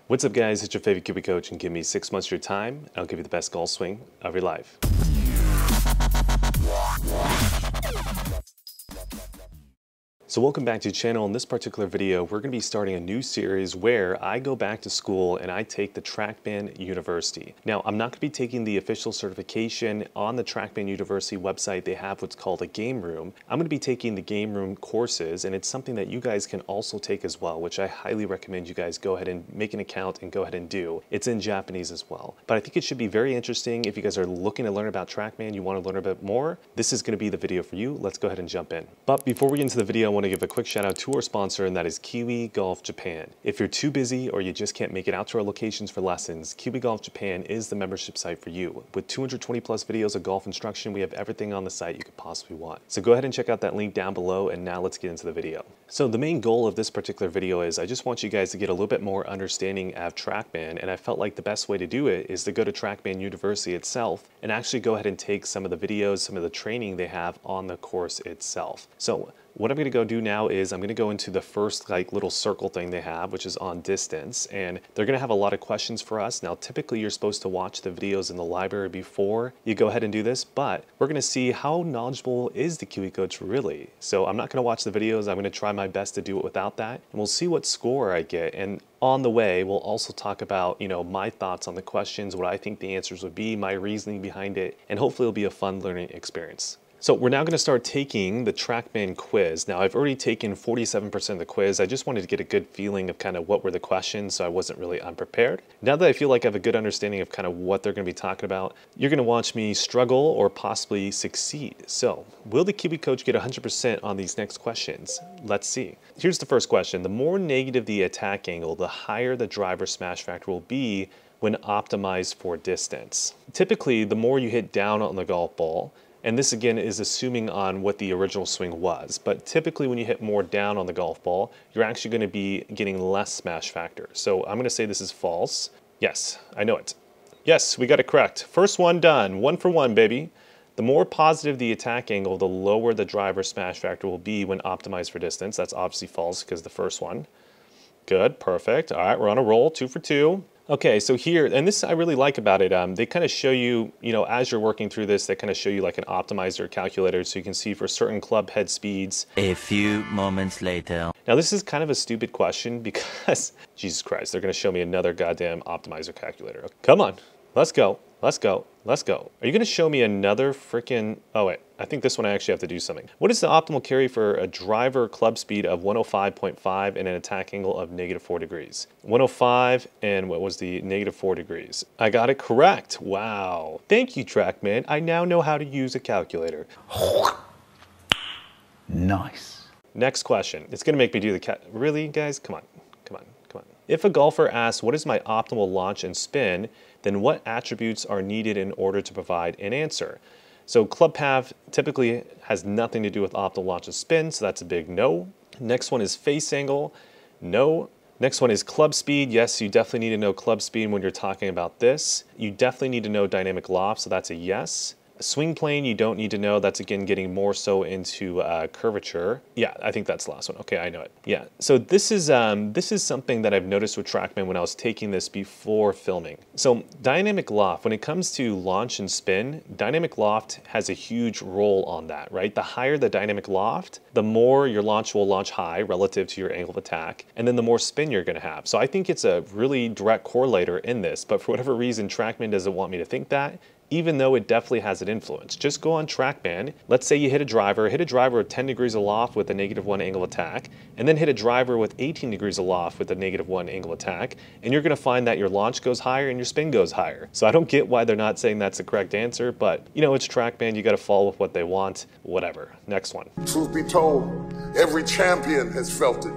What's up guys, it's your favorite Kiwi coach and give me 6 months of your time and I'll give you the best golf swing of your life. So welcome back to the channel. In this particular video, we're going to be starting a new series where I go back to school and I take the TrackMan University. Now, I'm not going to be taking the official certification. On the TrackMan University website, they have what's called a game room. I'm going to be taking the game room courses, and it's something that you guys can also take as well, which I highly recommend you guys go ahead and make an account and go ahead and do. It's in Japanese as well. But I think it should be very interesting. If you guys are looking to learn about TrackMan, you want to learn a bit more, this is going to be the video for you. Let's go ahead and jump in. But before we get into the video, I want to give a quick shout out to our sponsor, and that is Kiwi Golf Japan. If you're too busy or you just can't make it out to our locations for lessons, Kiwi Golf Japan is the membership site for you. With 220 plus videos of golf instruction, we have everything on the site you could possibly want. So go ahead and check out that link down below, and now let's get into the video. So the main goal of this particular video is I just want you guys to get a little bit more understanding of TrackMan, and I felt like the best way to do it is to go to TrackMan University itself and actually go ahead and take some of the videos, some of the training they have on the course itself. So what I'm going to go do now is I'm going to go into the first little circle thing they have, which is on distance, and they're going to have a lot of questions for us. Now typically you're supposed to watch the videos in the library before you go ahead and do this, but we're going to see how knowledgeable is the Kiwi coach really. So I'm not going to watch the videos. I'm going to try my best to do it without that, and we'll see what score I get. And on the way, we'll also talk about, my thoughts on the questions, what I think the answers would be, my reasoning behind it, and hopefully it'll be a fun learning experience. So we're now going to start taking the TrackMan quiz. Now I've already taken 47% of the quiz. I just wanted to get a good feeling of kind of what were the questions, so I wasn't really unprepared. Now that I feel like I have a good understanding of kind of what they're going to be talking about, you're going to watch me struggle or possibly succeed. So will the Kiwi coach get 100% on these next questions? Let's see. Here's the first question. The more negative the attack angle, the higher the driver smash factor will be when optimized for distance. Typically, the more you hit down on the golf ball, and this again is assuming on what the original swing was, but typically when you hit more down on the golf ball, you're actually going to be getting less smash factor. So I'm going to say this is false. Yes, I know it. Yes, we got it correct. First one done. 1 for 1, baby. The more positive the attack angle, the lower the driver smash factor will be when optimized for distance. That's obviously false because the first one. Good, perfect. All right, we're on a roll, 2 for 2. Okay, so here, and this I really like about it, they kind of show you, as you're working through this, they kind of show you like an optimizer calculator so you can see for certain club head speeds. A few moments later. Now this is kind of a stupid question because, Jesus Christ, they're going to show me another goddamn optimizer calculator. Come on, let's go, let's go, let's go. Are you going to show me another freaking, oh wait, I think this one I actually have to do something. What is the optimal carry for a driver club speed of 105.5 and an attack angle of -4 degrees? 105 and what was the -4 degrees? I got it correct. Wow. Thank you, TrackMan. I now know how to use a calculator. Nice. Next question. It's going to make me do the Really, guys? Come on. Come on. Come on. If a golfer asks, what is my optimal launch and spin, then what attributes are needed in order to provide an answer? So club path typically has nothing to do with optimal launch and spin, so that's a big no. Next one is face angle, no. Next one is club speed. Yes, you definitely need to know club speed when you're talking about this. You definitely need to know dynamic loft, so that's a yes. Swing plane, you don't need to know. That's again getting more so into curvature. Yeah, I think that's the last one. Okay, I know it. Yeah, so this is something that I've noticed with TrackMan when I was taking this before filming. So dynamic loft, when it comes to launch and spin, dynamic loft has a huge role on that, right? The higher the dynamic loft, the more your launch will launch high relative to your angle of attack, and then the more spin you're going to have. So I think it's a really direct correlator in this, but for whatever reason, TrackMan doesn't want me to think that, even though it definitely has an influence. Just go on TrackMan. Let's say you hit a driver with 10 degrees aloft with a -1 angle attack, and then hit a driver with 18 degrees aloft with a -1 angle attack, and you're going to find that your launch goes higher and your spin goes higher. So I don't get why they're not saying that's the correct answer, but it's TrackMan, you got to follow with what they want, whatever. Next one. Truth be told, every champion has felt it.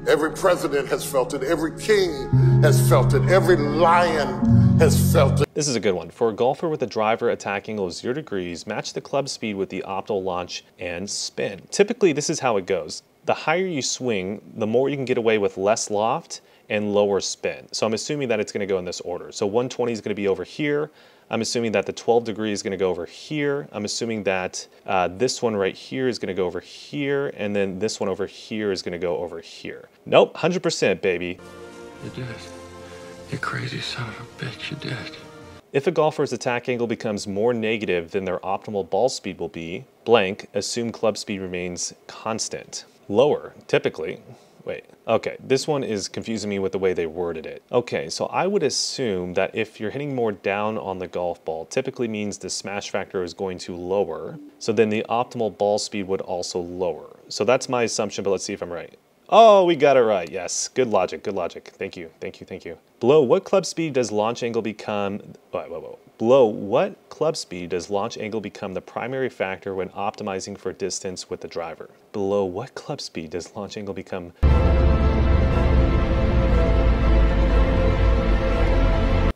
Every president has felt it. Every king has felt it. Every lion has felt it. This is a good one. For a golfer with a driver attack angle of 0 degrees, match the club speed with the optimal launch and spin. Typically, this is how it goes. The higher you swing, the more you can get away with less loft and lower spin. So I'm assuming that it's going to go in this order. So 120 is going to be over here. I'm assuming that the 12 degree is going to go over here. I'm assuming that this one right here is going to go over here, and then this one over here is going to go over here. Nope, 100%, baby. You did. You crazy son of a bitch, you did. If a golfer's attack angle becomes more negative than their optimal ball speed will be, blank, assume club speed remains constant. Lower, typically. Wait, okay, this one is confusing me with the way they worded it. Okay, so I would assume that if you're hitting more down on the golf ball, typically means the smash factor is going to lower, so then the optimal ball speed would also lower. So that's my assumption, but let's see if I'm right. Oh, we got it right, yes. Good logic, good logic. Thank you, thank you, thank you. Below what club speed does launch angle become... Below what club speed does launch angle become the primary factor when optimizing for distance with the driver? Below what club speed does launch angle become...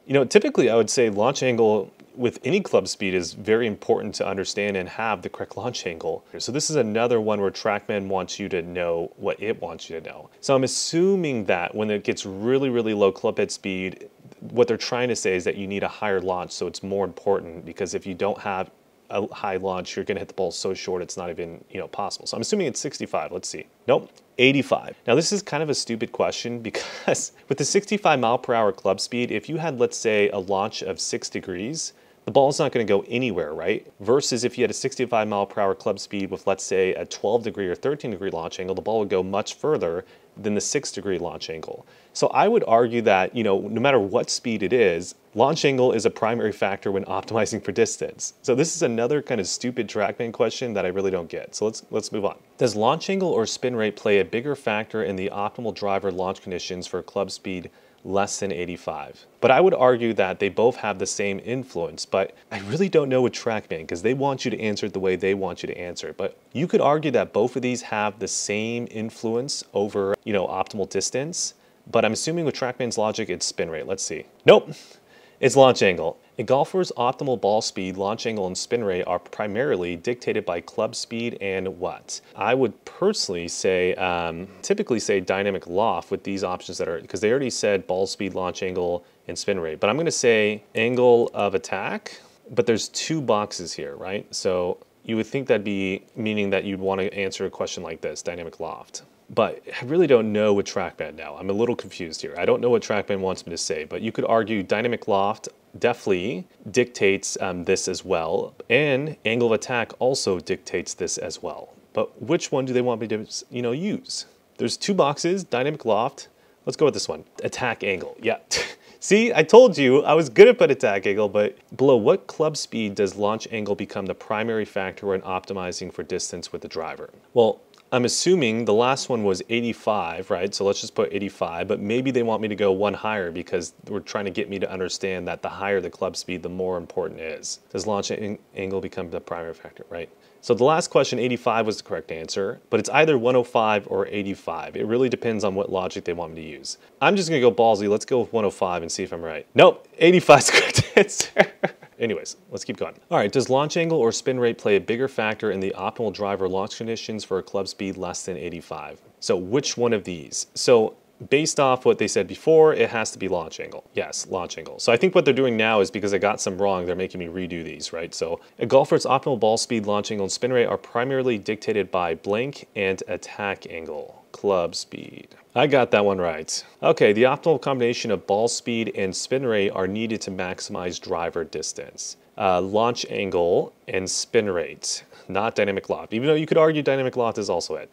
You know, typically I would say launch angle with any club speed is very important to understand and have the correct launch angle. So this is another one where TrackMan wants you to know what it wants you to know. So I'm assuming that when it gets really, really low club head speed, what they're trying to say is that you need a higher launch, so it's more important, because if you don't have a high launch, you're gonna hit the ball so short it's not even, you know, possible. So I'm assuming it's 65, let's see. Nope, 85. Now this is kind of a stupid question because with the 65 mile per hour club speed, if you had, let's say, a launch of 6 degrees, the ball's not going to go anywhere, right? Versus if you had a 65 mile per hour club speed with, let's say, a 12 degree or 13 degree launch angle, the ball would go much further than the 6 degree launch angle. So I would argue that, you know, no matter what speed it is, launch angle is a primary factor when optimizing for distance. So this is another kind of stupid TrackMan question that I really don't get. So let's move on. Does launch angle or spin rate play a bigger factor in the optimal driver launch conditions for club speed less than 85? But I would argue that they both have the same influence, but I really don't know with TrackMan because they want you to answer it the way they want you to answer it. But you could argue that both of these have the same influence over, you know, optimal distance, but I'm assuming with TrackMan's logic, it's spin rate. Let's see. Nope, it's launch angle. A golfer's optimal ball speed, launch angle, and spin rate are primarily dictated by club speed and what? I would personally say, typically say dynamic loft with these options that are, because they already said ball speed, launch angle, and spin rate. But I'm gonna say angle of attack, but there's two boxes here, right? So you would think that'd be meaning that you'd want to answer a question like this, dynamic loft. But I really don't know with TrackMan now. I'm a little confused here. I don't know what TrackMan wants me to say, but you could argue dynamic loft definitely dictates this as well, and angle of attack also dictates this as well. But which one do they want me to, you know, use? There's two boxes, dynamic loft. Let's go with this one, attack angle. Yeah. See, I told you I was good at put attack angle, but below what club speed does launch angle become the primary factor when optimizing for distance with the driver? Well, I'm assuming the last one was 85, right? So let's just put 85, but maybe they want me to go one higher because we're trying to get me to understand that the higher the club speed, the more important it is. Does launch angle become the primary factor, right? So the last question, 85, was the correct answer, but it's either 105 or 85. It really depends on what logic they want me to use. I'm just gonna go ballsy. Let's go with 105 and see if I'm right. Nope, 85 is the correct answer. Anyways, let's keep going. All right, does launch angle or spin rate play a bigger factor in the optimal driver launch conditions for a club speed less than 85? So which one of these? So based off what they said before, it has to be launch angle. Yes, launch angle. So I think what they're doing now is because I got some wrong, they're making me redo these, right? So a golfer's optimal ball speed, launch angle, and spin rate are primarily dictated by blank and attack angle, club speed. I got that one right. Okay, the optimal combination of ball speed and spin rate are needed to maximize driver distance. Launch angle and spin rate, not dynamic loft, even though you could argue dynamic loft is also it.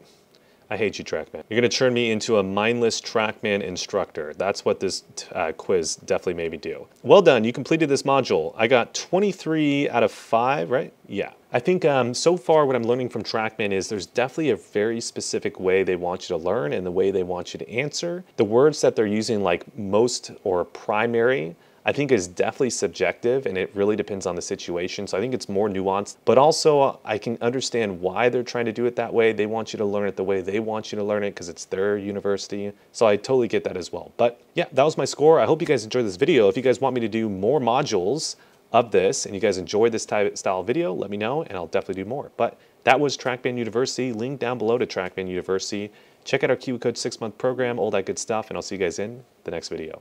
I hate you, TrackMan. You're gonna turn me into a mindless TrackMan instructor. That's what this quiz definitely made me do. Well done, you completed this module. I got 23 out of 5, right? Yeah. I think so far what I'm learning from TrackMan is there's definitely a very specific way they want you to learn and the way they want you to answer. The words that they're using, like most or primary, I think is definitely subjective and it really depends on the situation. So I think it's more nuanced, but also I can understand why they're trying to do it that way. They want you to learn it the way they want you to learn it because it's their university. So I totally get that as well. But yeah, that was my score. I hope you guys enjoyed this video. If you guys want me to do more modules of this and you guys enjoyed this style of video, let me know and I'll definitely do more. But that was TrackMan University. Link down below to TrackMan University. Check out our Key Code 6-month program, all that good stuff, and I'll see you guys in the next video.